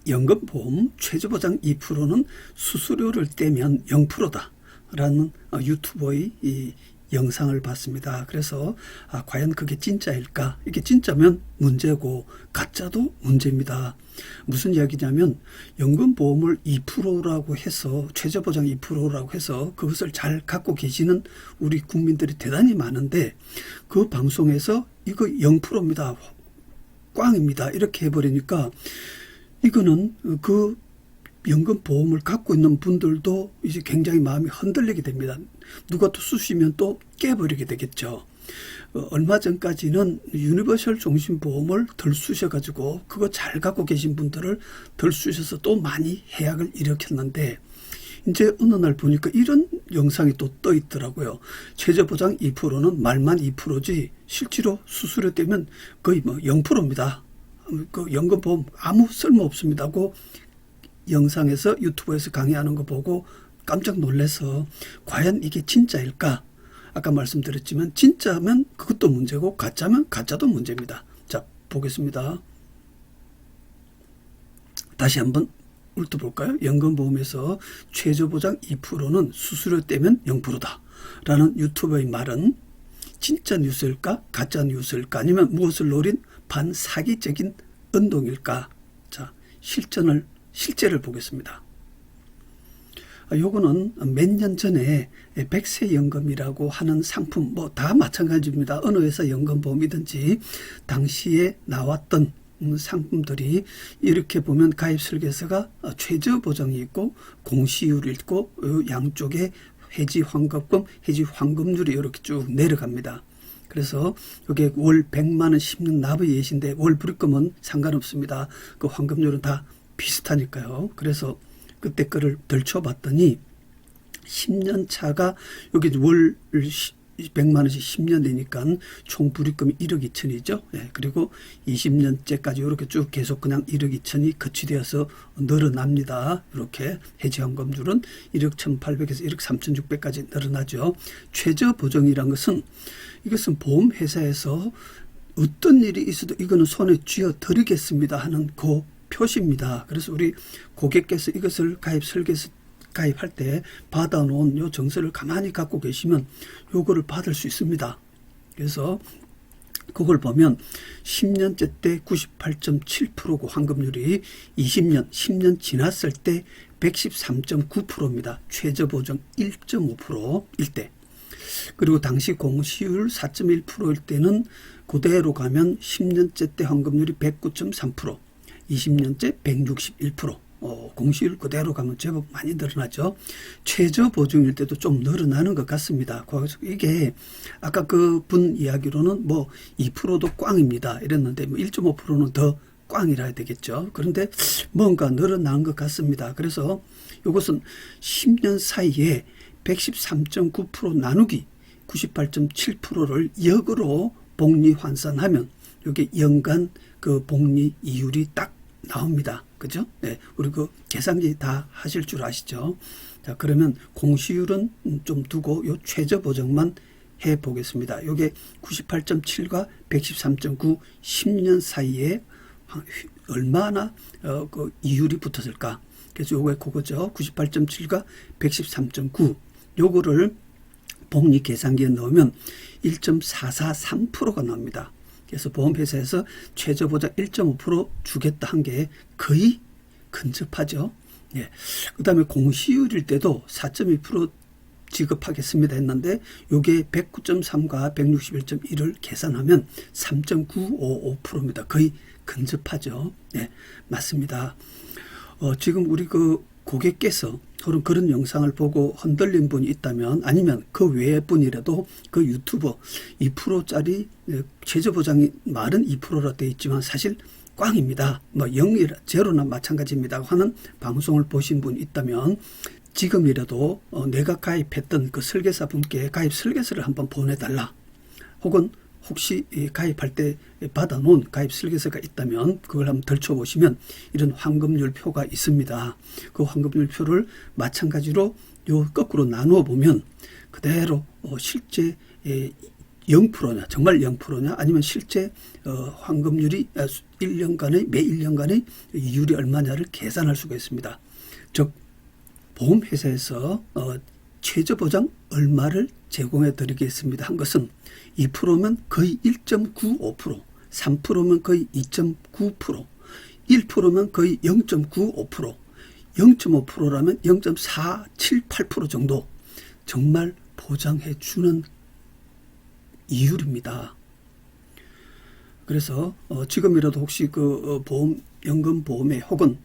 연금보험 최저보장 2%는 수수료를 떼면 0%다 라는 유튜버의 이 영상을 봤습니다. 그래서 과연 그게 진짜일까? 이게 진짜면 문제고 가짜도 문제입니다. 무슨 이야기냐면 연금보험을 2%라고 해서 최저보장 2%라고 해서 그것을 잘 갖고 계시는 우리 국민들이 대단히 많은데 그 방송에서 이거 0%입니다. 꽝입니다. 이렇게 해버리니까 이거는 그 연금보험을 갖고 있는 분들도 이제 굉장히 마음이 흔들리게 됩니다. 누가 또 쑤시면 또 깨버리게 되겠죠. 얼마 전까지는 유니버셜 종신보험을 덜 쑤셔가지고 그거 잘 갖고 계신 분들을 덜 쑤셔서 또 많이 해약을 일으켰는데 이제 어느 날 보니까 이런 영상이 또 떠 있더라고요. 최저보장 2%는 말만 2%지 실제로 수수료 떼면 거의 뭐 0%입니다. 그 연금보험 아무 쓸모 없습니다고 영상에서 유튜브에서 강의하는 거 보고 깜짝 놀라서 과연 이게 진짜일까? 아까 말씀드렸지만 진짜면 그것도 문제고 가짜면 가짜도 문제입니다. 자, 보겠습니다. 다시 한번 훑어볼까요? 연금보험에서 최저보장 2%는 수수료 떼면 0%다 라는 유튜버의 말은 진짜 뉴스일까? 가짜 뉴스일까? 아니면 무엇을 노린 반사기적인 운동일까? 자, 실제를 보겠습니다. 요거는 몇 년 전에 백세연금이라고 하는 상품 뭐 다 마찬가지입니다. 어느 회사 연금보험이든지 당시에 나왔던 상품들이 이렇게 보면 가입 설계서가 최저 보장이 있고 공시율이 있고 양쪽에 해지 환급금, 해지 환급률이 이렇게 쭉 내려갑니다. 그래서 이게 월 100만 원 10년 납의 예시인데 월 불입금은 상관없습니다. 그 환급률은 다 비슷하니까요. 그래서 그때 거를 덜쳐봤더니 10년 차가 여기 월 100만 원씩 10년 되니까 총 불입금이 1억 2천이죠. 예, 그리고 20년째까지 이렇게 쭉 계속 그냥 1억 2천이 거치되어서 늘어납니다. 이렇게 해지환급률은 1억 1,800에서 1억 3,600까지 늘어나죠. 최저 보정이란 것은 이것은 보험회사에서 어떤 일이 있어도 이거는 손에 쥐어 드리겠습니다 하는 그 표시입니다. 그래서 우리 고객께서 이것을 가입할 때 받아놓은 요 정서를 가만히 갖고 계시면 요거를 받을 수 있습니다. 그래서 그걸 보면 10년째 때 98.7%고 환급률이 10년 지났을 때 113.9%입니다. 최저 보정 1.5%일 때. 그리고 당시 공시율 4.1%일 때는 그대로 가면 10년째 때 환급률이 109.3%, 20년째 161%, 공시율 그대로 가면 제법 많이 늘어나죠. 최저 보증일 때도 좀 늘어나는 것 같습니다. 이게 아까 그 분 이야기로는 뭐 2%도 꽝입니다 이랬는데 뭐 1.5%는 더 꽝이라 해야 되겠죠. 그런데 뭔가 늘어난 것 같습니다. 그래서 이것은 10년 사이에 113.9% 나누기 98.7%를 역으로 복리 환산하면 이게 연간 그 복리 이율이 딱 나옵니다. 그죠? 네. 우리 그 계산기 다 하실 줄 아시죠? 자, 그러면 공시율은 좀 두고 요 최저 보정만 해 보겠습니다. 요게 98.7과 113.9 10년 사이에 얼마나 그 이율이 붙었을까? 그래서 요게 그거죠. 98.7과 113.9 요거를 복리 계산기에 넣으면 1.443%가 나옵니다. 그래서 보험회사에서 최저보장 1.5% 주겠다 한 게 거의 근접하죠. 예. 그 다음에 공시율일 때도 4.2% 지급하겠습니다 했는데 요게 109.3과 161.1을 계산하면 3.955%입니다. 거의 근접하죠. 예, 맞습니다. 지금 우리 그 고객께서 그런 영상을 보고 흔들린 분이 있다면 아니면 그 외의 분이라도 그 유튜버 2%짜리 최저보장이 말은 2%라 되어 있지만 사실 꽝입니다. 뭐 0이나 제로나 마찬가지입니다 하는 방송을 보신 분이 있다면 지금이라도 내가 가입했던 그 설계사 분께 가입 설계서를 한번 보내달라. 혹은 혹시 가입할 때 받아놓은 가입 설계서가 있다면 그걸 한번 덜쳐보시면 이런 환급률 표가 있습니다. 그 환급률 표를 마찬가지로 요 거꾸로 나누어 보면 그대로 실제 0%냐, 정말 0%냐, 아니면 실제 환급률이 1년간의 매 1년간의 이율이 얼마냐를 계산할 수가 있습니다. 즉 보험회사에서 최저보장 얼마를 제공해 드리겠습니다 한 것은 2%면 거의 1.95%, 3%면 거의 2.9%, 1%면 거의 0.95%, 0.5%라면 0.478% 정도 정말 보장해 주는 이율입니다. 그래서 지금이라도 혹시 그 연금보험에 혹은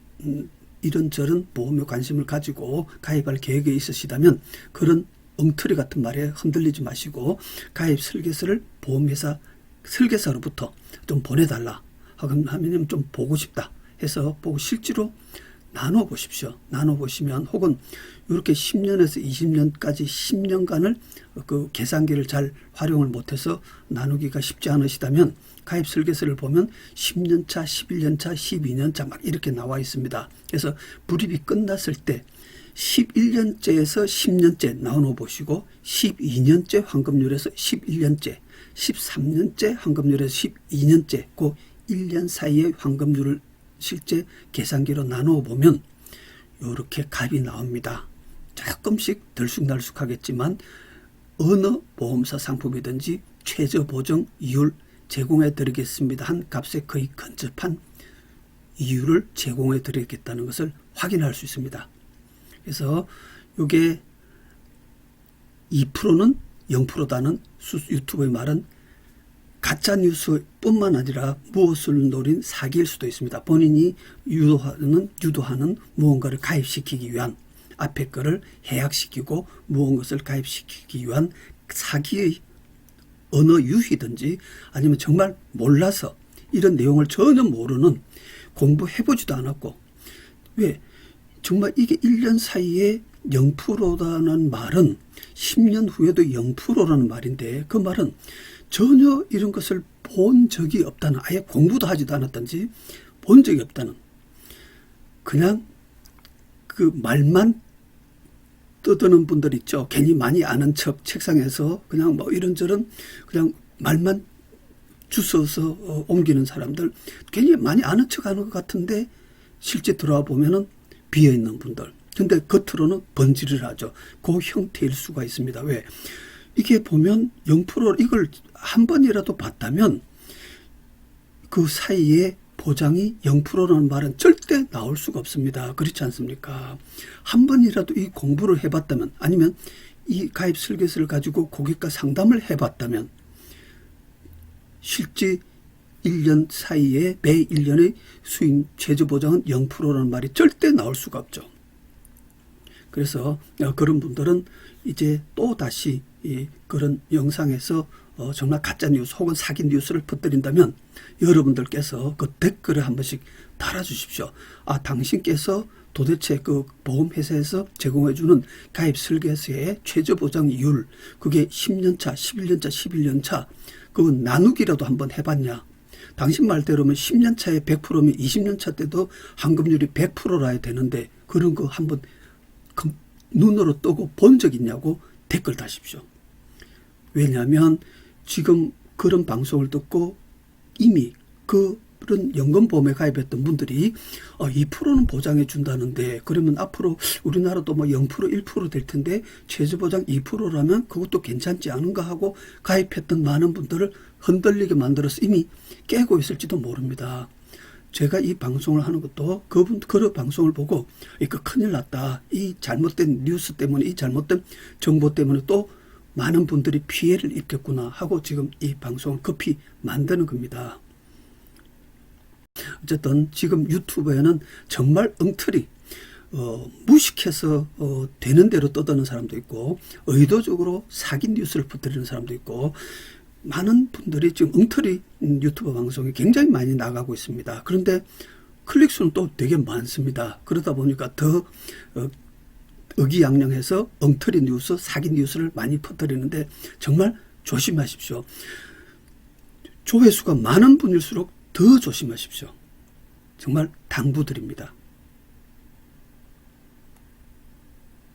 이런저런 보험에 관심을 가지고 가입할 계획이 있으시다면 그런 엉터리 같은 말에 흔들리지 마시고 가입 설계서를 보험회사 설계사로부터 좀 보내달라 하면 좀 보고 싶다 해서 보고 실제로 나눠보십시오. 나눠보시면 혹은 이렇게 10년에서 20년까지 10년간을 그 계산기를 잘 활용을 못해서 나누기가 쉽지 않으시다면 가입 설계서를 보면 10년차, 11년차, 12년차 막 이렇게 나와 있습니다. 그래서 불입이 끝났을 때 11년째에서 10년째 나눠 보시고 12년째 환급률에서 11년째, 13년째 환급률에서 12년째 그 1년 사이의 환급률을 실제 계산기로 나누어 보면 이렇게 값이 나옵니다. 조금씩 들쑥날쑥하겠지만 어느 보험사 상품이든지 최저 보정 이율 제공해 드리겠습니다 한 값에 거의 근접한 이율을 제공해 드리겠다는 것을 확인할 수 있습니다. 그래서 이게 2%는 0%다는 유튜브의 말은 가짜뉴스뿐만 아니라 무엇을 노린 사기일 수도 있습니다. 본인이 유도하는 무언가를 가입시키기 위한 앞에 거를 해약시키고 무언가를 가입시키기 위한 사기의 어느 유희든지 아니면 정말 몰라서 이런 내용을 전혀 모르는 공부해보지도 않았고 왜 정말 이게 1년 사이에 0%라는 말은 10년 후에도 0%라는 말인데 그 말은 전혀 이런 것을 본 적이 없다는 아예 공부도 하지도 않았던지 본 적이 없다는 그냥 그 말만 떠드는 분들 있죠. 괜히 많이 아는 척 책상에서 그냥 뭐 이런저런 그냥 말만 주워서 옮기는 사람들 괜히 많이 아는 척 하는 것 같은데 실제 들어와 보면은 비어있는 분들 근데 겉으로는 번지를 하죠. 그 형태일 수가 있습니다. 왜? 이게 보면 0% 이걸 한 번이라도 봤다면 그 사이에 보장이 0%라는 말은 절대 나올 수가 없습니다. 그렇지 않습니까? 한 번이라도 이 공부를 해봤다면 아니면 이 가입 설계서를 가지고 고객과 상담을 해봤다면 실제 1년 사이에 매 1년의 수익 최저 보장은 0%라는 말이 절대 나올 수가 없죠. 그래서 그런 분들은 이제 또 다시 그런 영상에서 정말 가짜 뉴스 혹은 사기 뉴스를 퍼뜨린다면 여러분들께서 그 댓글을 한 번씩 달아주십시오. 아, 당신께서 도대체 그 보험회사에서 제공해주는 가입 설계서의 최저 보장 이율 그게 10년차, 11년차, 11년차 그 나누기라도 한번 해봤냐. 당신 말대로면 10년차에 100%면 20년차 때도 환급률이 100%라 해야 되는데 그런 거 한번 눈으로 뜨고 본 적 있냐고 댓글 다십시오. 왜냐하면 지금 그런 방송을 듣고 이미 그런 연금보험에 가입했던 분들이 2%는 보장해 준다는데 그러면 앞으로 우리나라도 뭐 0%, 1% 될 텐데 최저보장 2%라면 그것도 괜찮지 않은가 하고 가입했던 많은 분들을 흔들리게 만들어서 이미 깨고 있을지도 모릅니다. 제가 이 방송을 하는 것도 그 방송을 보고 이거 큰일 났다. 이 잘못된 뉴스 때문에 이 잘못된 정보 때문에 또 많은 분들이 피해를 입겠구나 하고 지금 이 방송을 급히 만드는 겁니다. 어쨌든 지금 유튜브에는 정말 엉터리 무식해서 되는 대로 떠드는 사람도 있고 의도적으로 사기 뉴스를 퍼뜨리는 사람도 있고 많은 분들이 지금 엉터리 유튜브 방송이 굉장히 많이 나가고 있습니다. 그런데 클릭수는 또 되게 많습니다. 그러다 보니까 더 의기양양해서 엉터리 뉴스, 사기 뉴스를 많이 퍼뜨리는데 정말 조심하십시오. 조회수가 많은 분일수록 더 조심하십시오. 정말 당부드립니다.